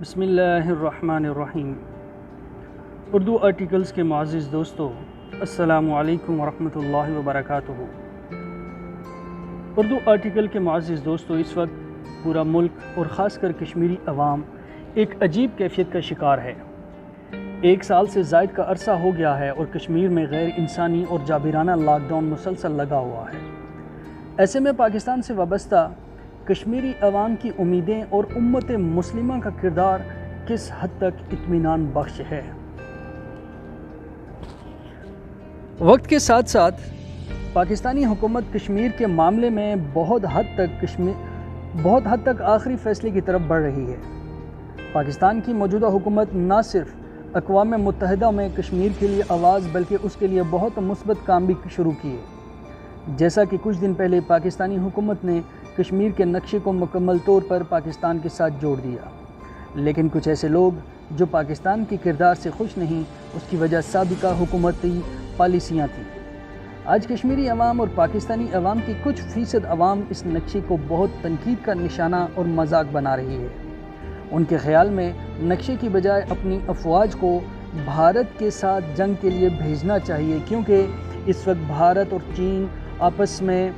بسم اللہ الرحمن الرحیم۔ اردو آرٹیکلز کے معزز دوستو، السلام علیکم ورحمۃ اللہ وبرکاتہ۔ اردو آرٹیکل کے معزز دوستو، اس وقت پورا ملک اور خاص کر کشمیری عوام ایک عجیب کیفیت کا شکار ہے۔ 1 سال سے زائد کا عرصہ ہو گیا ہے اور کشمیر میں غیر انسانی اور جابرانہ لاک ڈاؤن مسلسل لگا ہوا ہے۔ ایسے میں پاکستان سے وابستہ کشمیری عوام کی امیدیں اور امت مسلمہ کا کردار کس حد تک اطمینان بخش ہے؟ وقت کے ساتھ ساتھ پاکستانی حکومت کشمیر کے معاملے میں بہت حد تک آخری فیصلے کی طرف بڑھ رہی ہے۔ پاکستان کی موجودہ حکومت نہ صرف اقوام متحدہ میں کشمیر کے لیے آواز بلکہ اس کے لیے بہت مثبت کام بھی شروع کیے، جیسا کہ کچھ دن پہلے پاکستانی حکومت نے کشمیر کے نقشے کو مکمل طور پر پاکستان کے ساتھ جوڑ دیا۔ لیکن کچھ ایسے لوگ جو پاکستان کے کردار سے خوش نہیں، اس کی وجہ سابقہ حکومتی پالیسیاں تھیں۔ آج کشمیری عوام اور پاکستانی عوام کی کچھ فیصد عوام اس نقشے کو بہت تنقید کا نشانہ اور مذاق بنا رہی ہے۔ ان کے خیال میں نقشے کی بجائے اپنی افواج کو بھارت کے ساتھ جنگ کے لیے بھیجنا چاہیے، کیونکہ اس وقت بھارت اور چین آپس میں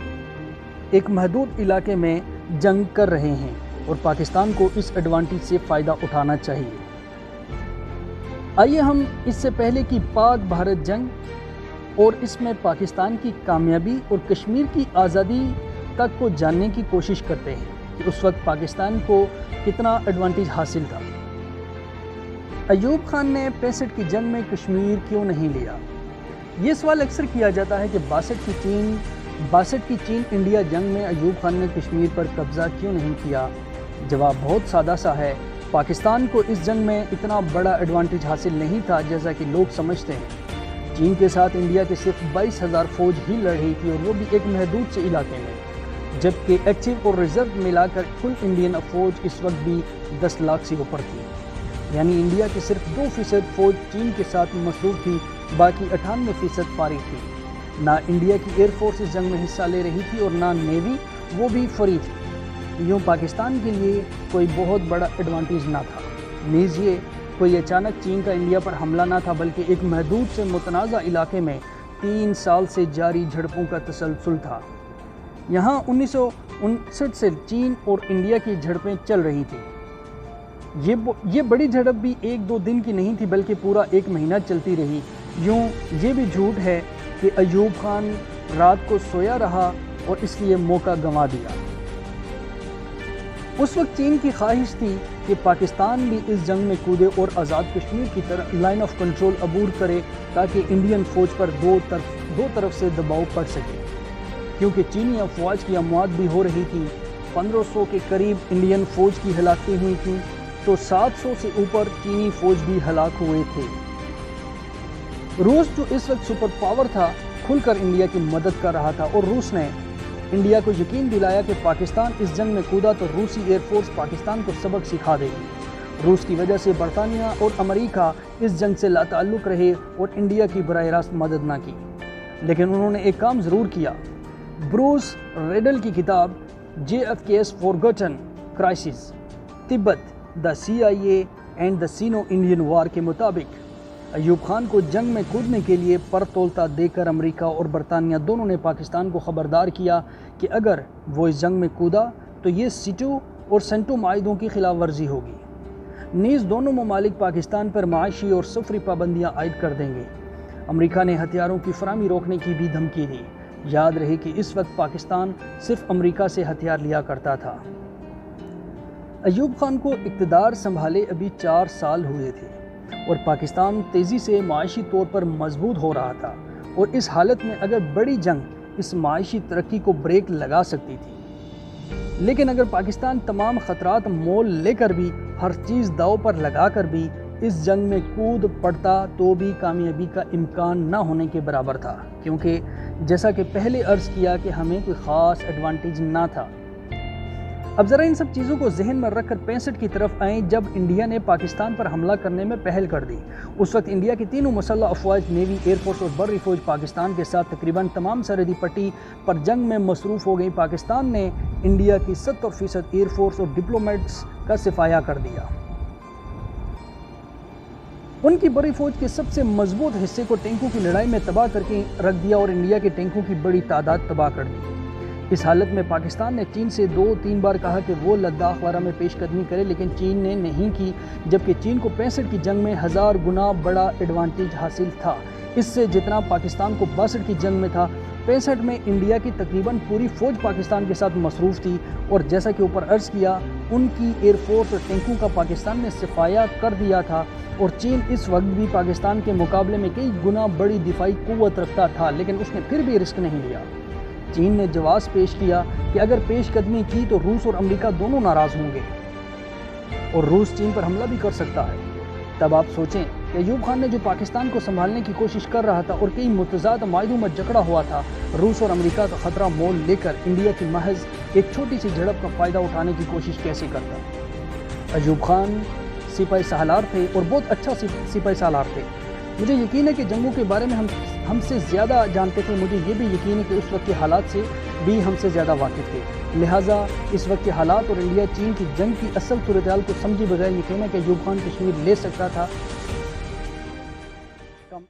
ایک محدود علاقے میں جنگ کر رہے ہیں اور پاکستان کو اس ایڈوانٹیج سے فائدہ اٹھانا چاہیے۔ آئیے ہم اس سے پہلے کی پاک بھارت جنگ اور اس میں پاکستان کی کامیابی اور کشمیر کی آزادی تک کو جاننے کی کوشش کرتے ہیں کہ اس وقت پاکستان کو کتنا ایڈوانٹیج حاصل تھا۔ ایوب خان نے 65 کی جنگ میں کشمیر کیوں نہیں لیا؟ یہ سوال اکثر کیا جاتا ہے کہ 62 کی چین انڈیا جنگ میں ایوب خان نے کشمیر پر قبضہ کیوں نہیں کیا؟ جواب بہت سادہ سا ہے۔ پاکستان کو اس جنگ میں اتنا بڑا ایڈوانٹیج حاصل نہیں تھا جیسا کہ لوگ سمجھتے ہیں۔ چین کے ساتھ انڈیا کے صرف 22,000 فوج ہی لڑ رہی تھی، اور وہ بھی ایک محدود سے علاقے میں، جبکہ ایکٹیو اور ریزرو ملا کر کل انڈین فوج اس وقت بھی 10 لاکھ سے اوپر تھی۔ یعنی انڈیا کی صرف 2% فوج چین کے ساتھ مصروف تھی، باقی 98% فارغ تھی۔ نہ انڈیا کی ایئر فورس اس جنگ میں حصہ لے رہی تھی اور نہ نیوی، وہ بھی فری تھی۔ یوں پاکستان کے لیے کوئی بہت بڑا ایڈوانٹیج نہ تھا، نیز یہ کوئی اچانک چین کا انڈیا پر حملہ نہ تھا، بلکہ ایک محدود سے متنازع علاقے میں 3 سال سے جاری جھڑپوں کا تسلسل تھا۔ یہاں 1959 سے چین اور انڈیا کی جھڑپیں چل رہی تھیں۔ یہ بڑی جھڑپ بھی 1-2 دن کی نہیں تھی، بلکہ پورا 1 مہینہ چلتی رہی۔ یوں یہ بھی جھوٹ ہے کہ ایوب خان رات کو سویا رہا اور اس لیے موقع گنوا دیا۔ اس وقت چین کی خواہش تھی کہ پاکستان بھی اس جنگ میں کودے اور آزاد کشمیر کی طرح لائن آف کنٹرول عبور کرے، تاکہ انڈین فوج پر دو طرف سے دباؤ پڑ سکے، کیونکہ چینی افواج کی اموات بھی ہو رہی تھی۔ 1500 کے قریب انڈین فوج کی ہلاکتیں ہوئی تھیں، تو 700 سے اوپر چینی فوج بھی ہلاک ہوئے تھے۔ روس جو اس وقت سپر پاور تھا، کھل کر انڈیا کی مدد کر رہا تھا، اور روس نے انڈیا کو یقین دلایا کہ پاکستان اس جنگ میں کودا تو روسی ایئر فورس پاکستان کو سبق سکھا دے گی۔ روس کی وجہ سے برطانیہ اور امریکہ اس جنگ سے لا تعلق رہے اور انڈیا کی براہ راست مدد نہ کی، لیکن انہوں نے ایک کام ضرور کیا۔ بروس ریڈل کی کتاب JFK's Forgotten Crisis: Tibet, The CIA and the Sino-Indian War کے مطابق ایوب خان کو جنگ میں کودنے کے لیے پر تولتا دے کر امریکہ اور برطانیہ دونوں نے پاکستان کو خبردار کیا کہ اگر وہ اس جنگ میں کودا تو یہ سیٹو اور سینٹو معاہدوں کی خلاف ورزی ہوگی، نیز دونوں ممالک پاکستان پر معاشی اور سفری پابندیاں عائد کر دیں گے۔ امریکہ نے ہتھیاروں کی فراہمی روکنے کی بھی دھمکی دی۔ یاد رہے کہ اس وقت پاکستان صرف امریکہ سے ہتھیار لیا کرتا تھا۔ ایوب خان کو اقتدار سنبھالے ابھی 4 سال ہوئے تھے، اور پاکستان تیزی سے معاشی طور پر مضبوط ہو رہا تھا، اور اس حالت میں اگر بڑی جنگ اس معاشی ترقی کو بریک لگا سکتی تھی۔ لیکن اگر پاکستان تمام خطرات مول لے کر بھی، ہر چیز داؤ پر لگا کر بھی اس جنگ میں کود پڑتا، تو بھی کامیابی کا امکان نہ ہونے کے برابر تھا، کیونکہ جیسا کہ پہلے عرض کیا کہ ہمیں کوئی خاص ایڈوانٹیج نہ تھا۔ اب ذرا ان سب چیزوں کو ذہن میں رکھ کر 65 کی طرف آئیں، جب انڈیا نے پاکستان پر حملہ کرنے میں پہل کر دی۔ اس وقت انڈیا کی تینوں مسلح افواج، نیوی، ایئر فورس اور بری فوج پاکستان کے ساتھ تقریباً تمام سرحدی پٹی پر جنگ میں مصروف ہو گئی۔ پاکستان نے انڈیا کی 70% ایئر فورس اور ڈپلومیٹس کا صفایا کر دیا۔ ان کی بڑی فوج کے سب سے مضبوط حصے کو ٹینکوں کی لڑائی میں تباہ کر کے رکھ دیا اور انڈیا کے ٹینکوں کی بڑی تعداد تباہ کر دی۔ اس حالت میں پاکستان نے چین سے 2-3 بار کہا کہ وہ لداخ وغیرہ میں پیش قدمی کرے، لیکن چین نے نہیں کی، جبکہ چین کو 65 کی جنگ میں 1000 گنا بڑا ایڈوانٹیج حاصل تھا اس سے جتنا پاکستان کو 62 کی جنگ میں تھا۔ 65 میں انڈیا کی تقریباً پوری فوج پاکستان کے ساتھ مصروف تھی، اور جیسا کہ اوپر عرض کیا، ان کی ایئر فورس اور ٹینکوں کا پاکستان نے صفایا کر دیا تھا، اور چین اس وقت بھی پاکستان کے مقابلے میں کئی گنا بڑی دفاعی قوت رکھتا تھا، لیکن اس نے پھر بھی رسک نہیں لیا۔ چین نے جواز پیش کیا کہ اگر پیش قدمی کی تو روس اور امریکہ دونوں ناراض ہوں گے اور روس چین پر حملہ بھی کر سکتا ہے۔ تب آپ سوچیں کہ ایوب خان نے جو پاکستان کو سنبھالنے کی کوشش کر رہا تھا اور کئی متضاد معاہدوں میں جکڑا ہوا تھا، روس اور امریکہ کا خطرہ مول لے کر انڈیا کی محض ایک چھوٹی سی جھڑپ کا فائدہ اٹھانے کی کوشش کیسے کرتا؟ ایوب خان سپاہی سالار تھے اور بہت اچھا سپاہی سالار تھے۔ مجھے یقین ہے کہ جنگوں کے بارے میں ہم سے زیادہ جانتے تھے، مجھے یہ بھی یقین ہے کہ اس وقت کے حالات سے بھی ہم سے زیادہ واقف تھے، لہٰذا اس وقت کے حالات اور انڈیا چین کی جنگ کی اصل صورتحال کو سمجھے بغیر یہ کہنا کہ ایوب خان کشمیر لے سکتا تھا،